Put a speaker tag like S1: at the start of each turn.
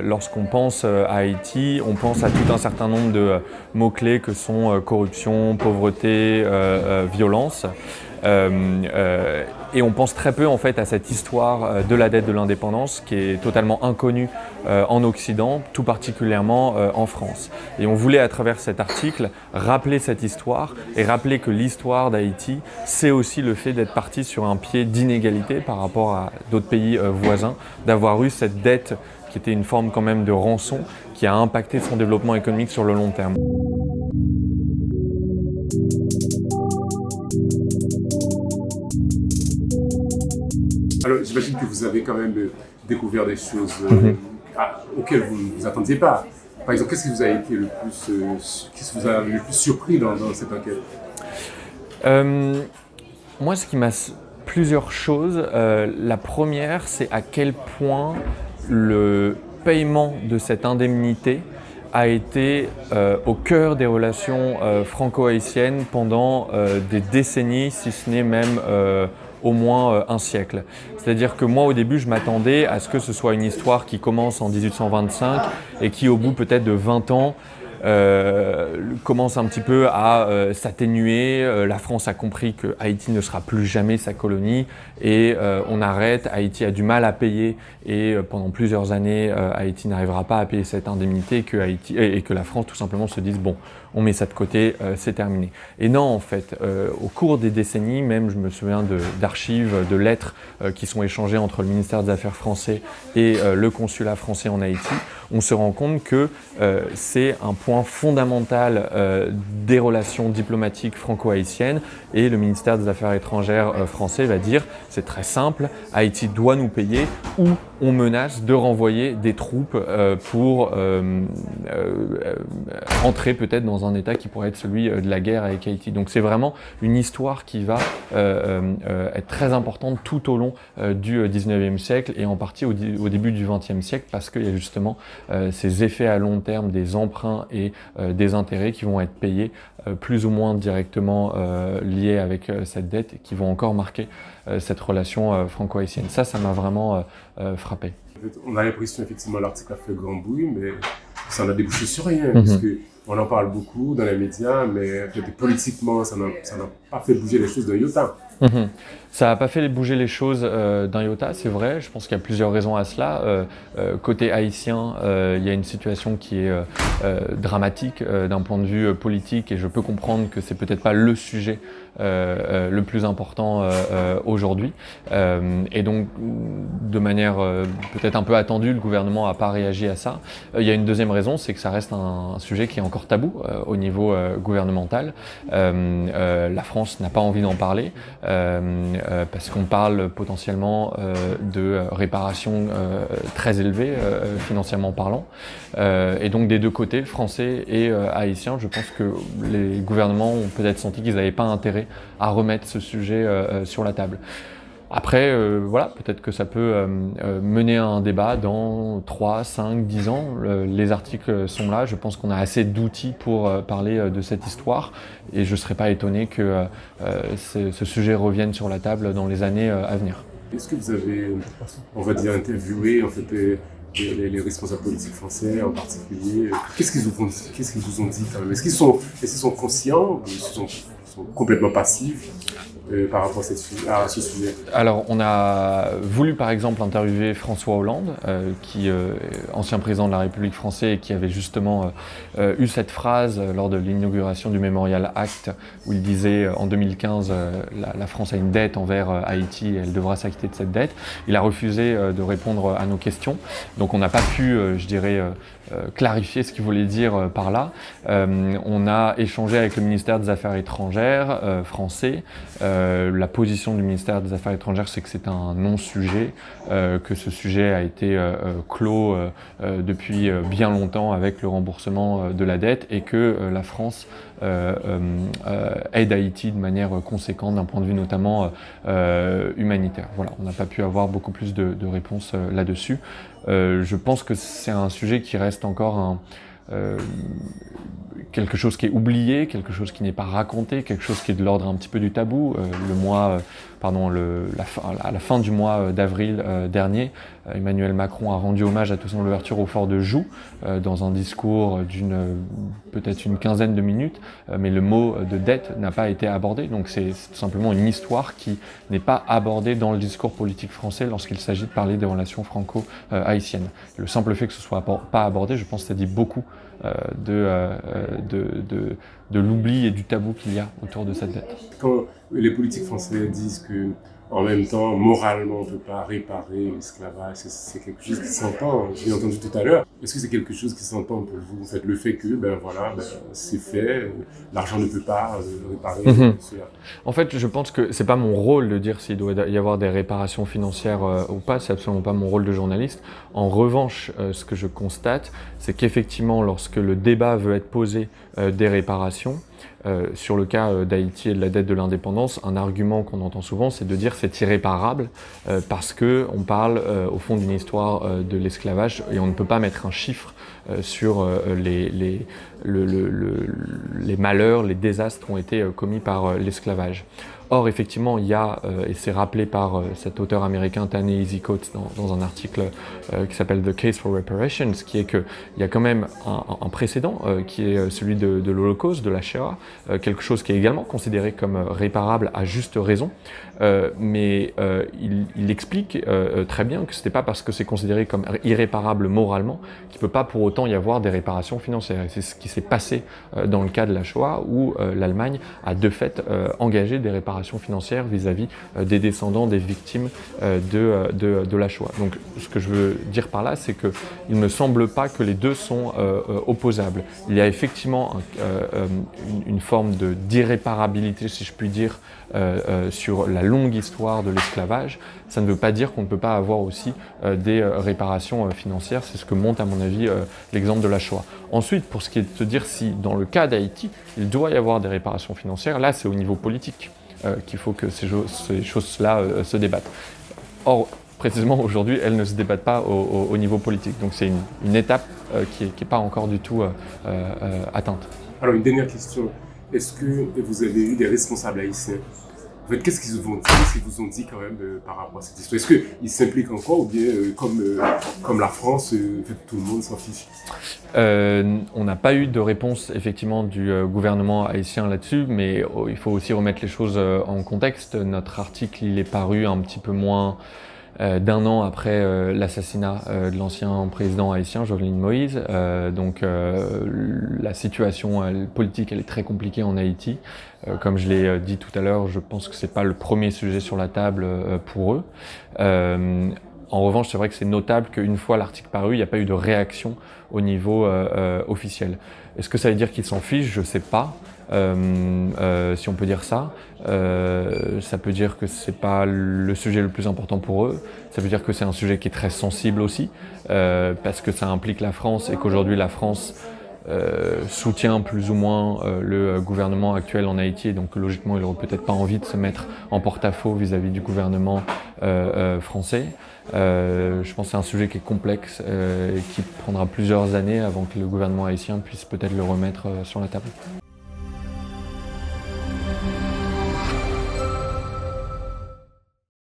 S1: lorsqu'on pense à Haïti, on pense à tout un certain nombre de mots-clés que sont corruption, pauvreté, violence. Et on pense très peu en fait à cette histoire de la dette de l'indépendance qui est totalement inconnue en Occident, tout particulièrement en France. Et on voulait à travers cet article rappeler cette histoire et rappeler que l'histoire d'Haïti, c'est aussi le fait d'être parti sur un pied d'inégalité par rapport à d'autres pays voisins, d'avoir eu cette dette qui était une forme quand même de rançon qui a impacté son développement économique sur le long terme.
S2: Alors, j'imagine que vous avez quand même découvert des choses auxquelles vous ne vous attendiez pas. Par exemple, qu'est-ce qui vous a été qu'est-ce qui vous a le plus surpris dans cette enquête?
S1: Moi, plusieurs choses. La première, c'est à quel point le paiement de cette indemnité a été au cœur des relations franco-haïtiennes pendant des décennies, si ce n'est même au moins un siècle. C'est-à-dire que moi, au début, je m'attendais à ce que ce soit une histoire qui commence en 1825 et qui, au bout peut-être de 20 ans, commence un petit peu à s'atténuer. La France a compris que Haïti ne sera plus jamais sa colonie et on arrête. Haïti a du mal à payer et pendant plusieurs années, Haïti n'arrivera pas à payer cette indemnité et que la France tout simplement se dise bon, on met ça de côté, c'est terminé. Et non, en fait, au cours des décennies, même je me souviens d'archives, de lettres qui sont échangées entre le ministère des Affaires français et le consulat français en Haïti, on se rend compte que c'est un point fondamental des relations diplomatiques franco-haïtiennes et le ministère des Affaires étrangères français va dire c'est très simple, Haïti doit nous payer ou on menace de renvoyer des troupes pour entrer peut-être dans un état qui pourrait être celui de la guerre avec Haïti. Donc c'est vraiment une histoire qui va être très importante tout au long du 19e siècle et en partie au début du 20e siècle parce qu'il y a justement ces effets à long terme des emprunts et des intérêts qui vont être payés plus ou moins directement liés avec cette dette et qui vont encore marquer cette relation franco-haïtienne. Ça m'a vraiment frappé.
S2: On a l'impression effectivement l'article a fait grand bruit, mais ça n'a débouché sur rien, parce que on en parle beaucoup dans les médias, mais politiquement, ça n'a pas fait bouger les choses d'un iota.
S1: Ça n'a pas fait bouger les choses d'un iota, c'est vrai. Je pense qu'il y a plusieurs raisons à cela. Côté haïtien, il y a une situation qui est dramatique d'un point de vue politique et je peux comprendre que c'est peut-être pas le sujet le plus important aujourd'hui. Et donc, de manière peut-être un peu attendue, le gouvernement n'a pas réagi à ça. Il y a une deuxième raison, c'est que ça reste un sujet qui est encore tabou au niveau gouvernemental. La France n'a pas envie d'en parler. Parce qu'on parle potentiellement de réparations très élevées financièrement parlant. Et donc des deux côtés, français et haïtiens, je pense que les gouvernements ont peut-être senti qu'ils n'avaient pas intérêt à remettre ce sujet sur la table. Après, voilà, peut-être que ça peut mener à un débat dans 3, 5, 10 ans. Les articles sont là, je pense qu'on a assez d'outils pour parler de cette histoire et je ne serais pas étonné que ce sujet revienne sur la table dans les années à venir.
S2: Est-ce que vous avez, on va dire, interviewé en fait, les responsables politiques français en particulier? Qu'est-ce qu'ils vous ont dit quand même? Est-ce qu'ils sont conscients ou ils sont complètement passifs par rapport à ce sujet?
S1: Alors, on a voulu par exemple interviewer François Hollande, qui ancien président de la République française et qui avait justement eu cette phrase lors de l'inauguration du Memorial Act où il disait en 2015 la France a une dette envers Haïti et elle devra s'acquitter de cette dette. Il a refusé de répondre à nos questions, donc on n'a pas pu, je dirais, clarifier ce qu'il voulait dire par là. On a échangé avec le ministère des Affaires étrangères français. La position du ministère des Affaires étrangères, c'est que c'est un non-sujet, que ce sujet a été clos depuis bien longtemps avec le remboursement de la dette et que la France aide Haïti de manière conséquente d'un point de vue notamment humanitaire. Voilà, on n'a pas pu avoir beaucoup plus de réponses là-dessus. Je pense que c'est un sujet qui reste encore quelque chose qui est oublié, quelque chose qui n'est pas raconté, quelque chose qui est de l'ordre un petit peu du tabou. à la fin du mois d'avril dernier, Emmanuel Macron a rendu hommage à Toussaint Louverture au fort de Joux dans un discours peut-être une quinzaine de minutes, mais le mot de dette n'a pas été abordé. Donc c'est tout simplement une histoire qui n'est pas abordée dans le discours politique français lorsqu'il s'agit de parler des relations franco-haïtiennes. Le simple fait que ce soit pas abordé, je pense que ça dit beaucoup de l'oubli et du tabou qu'il y a autour de cette dette.
S2: Quand les politiques français disent que, en même temps, moralement, on ne peut pas réparer l'esclavage, c'est quelque chose qui s'entend. Je l'ai entendu tout à l'heure. Est-ce que c'est quelque chose qui s'entend pour vous? En fait, le fait que, c'est fait, l'argent ne peut pas réparer cela.
S1: En fait, je pense que c'est pas mon rôle de dire s'il doit y avoir des réparations financières ou pas. C'est absolument pas mon rôle de journaliste. En revanche, ce que je constate, c'est qu'effectivement, lorsque le débat veut être posé des réparations, sur le cas d'Haïti et de la dette de l'indépendance, un argument qu'on entend souvent, c'est de dire c'est irréparable parce qu'on parle au fond d'une histoire de l'esclavage et on ne peut pas mettre un chiffre sur les malheurs, les désastres qui ont été commis par l'esclavage. Or, effectivement, il y a, et c'est rappelé par cet auteur américain Ta-Nehisi Coates dans un article qui s'appelle The Case for Reparations, qui est qu'il y a quand même un précédent qui est celui de l'Holocauste, de la Shoah, quelque chose qui est également considéré comme réparable à juste raison, mais il explique très bien que ce n'est pas parce que c'est considéré comme irréparable moralement qu'il ne peut pas pour autant y avoir des réparations financières. Et c'est ce qui s'est passé dans le cas de la Shoah, où l'Allemagne a de fait engagé des réparations financières vis-à-vis des descendants des victimes de la Shoah. Donc ce que je veux dire par là, c'est qu'il ne me semble pas que les deux sont opposables. Il y a effectivement une forme d'irréparabilité, si je puis dire, sur la longue histoire de l'esclavage. Ça ne veut pas dire qu'on ne peut pas avoir aussi des réparations financières. C'est ce que montre à mon avis l'exemple de la Shoah. Ensuite, pour ce qui est de se dire si dans le cas d'Haïti, il doit y avoir des réparations financières, là c'est au niveau politique qu'il faut que ces choses-là se débattent. Or, précisément aujourd'hui, elles ne se débattent pas au niveau politique. Donc c'est une étape qui n'est pas encore du tout atteinte.
S2: Alors une dernière question. Est-ce que vous avez eu des responsables haïtiens? En fait, qu'est-ce qu'ils vous ont dit quand même par rapport à cette histoire? Est-ce qu'ils s'impliquent encore ou bien comme la France, tout le monde s'en fiche?
S1: On n'a pas eu de réponse effectivement du gouvernement haïtien là-dessus, mais il faut aussi remettre les choses en contexte. Notre article, il est paru un petit peu moins d'un an après l'assassinat de l'ancien président haïtien Jovenel Moïse. Donc la situation politique, elle est très compliquée en Haïti. Comme je l'ai dit tout à l'heure, je pense que c'est pas le premier sujet sur la table pour eux. En revanche, c'est vrai que c'est notable qu'une fois l'article paru, il n'y a pas eu de réaction au niveau officiel. Est-ce que ça veut dire qu'ils s'en fichent? Je ne sais pas. Si on peut dire ça, ça peut dire que c'est pas le sujet le plus important pour eux. Ça veut dire que c'est un sujet qui est très sensible aussi, parce que ça implique la France et qu'aujourd'hui la France soutient plus ou moins le gouvernement actuel en Haïti, et donc logiquement il n'aurait peut-être pas envie de se mettre en porte-à-faux vis-à-vis du gouvernement français. Je pense que c'est un sujet qui est complexe et qui prendra plusieurs années avant que le gouvernement haïtien puisse peut-être le remettre sur la table.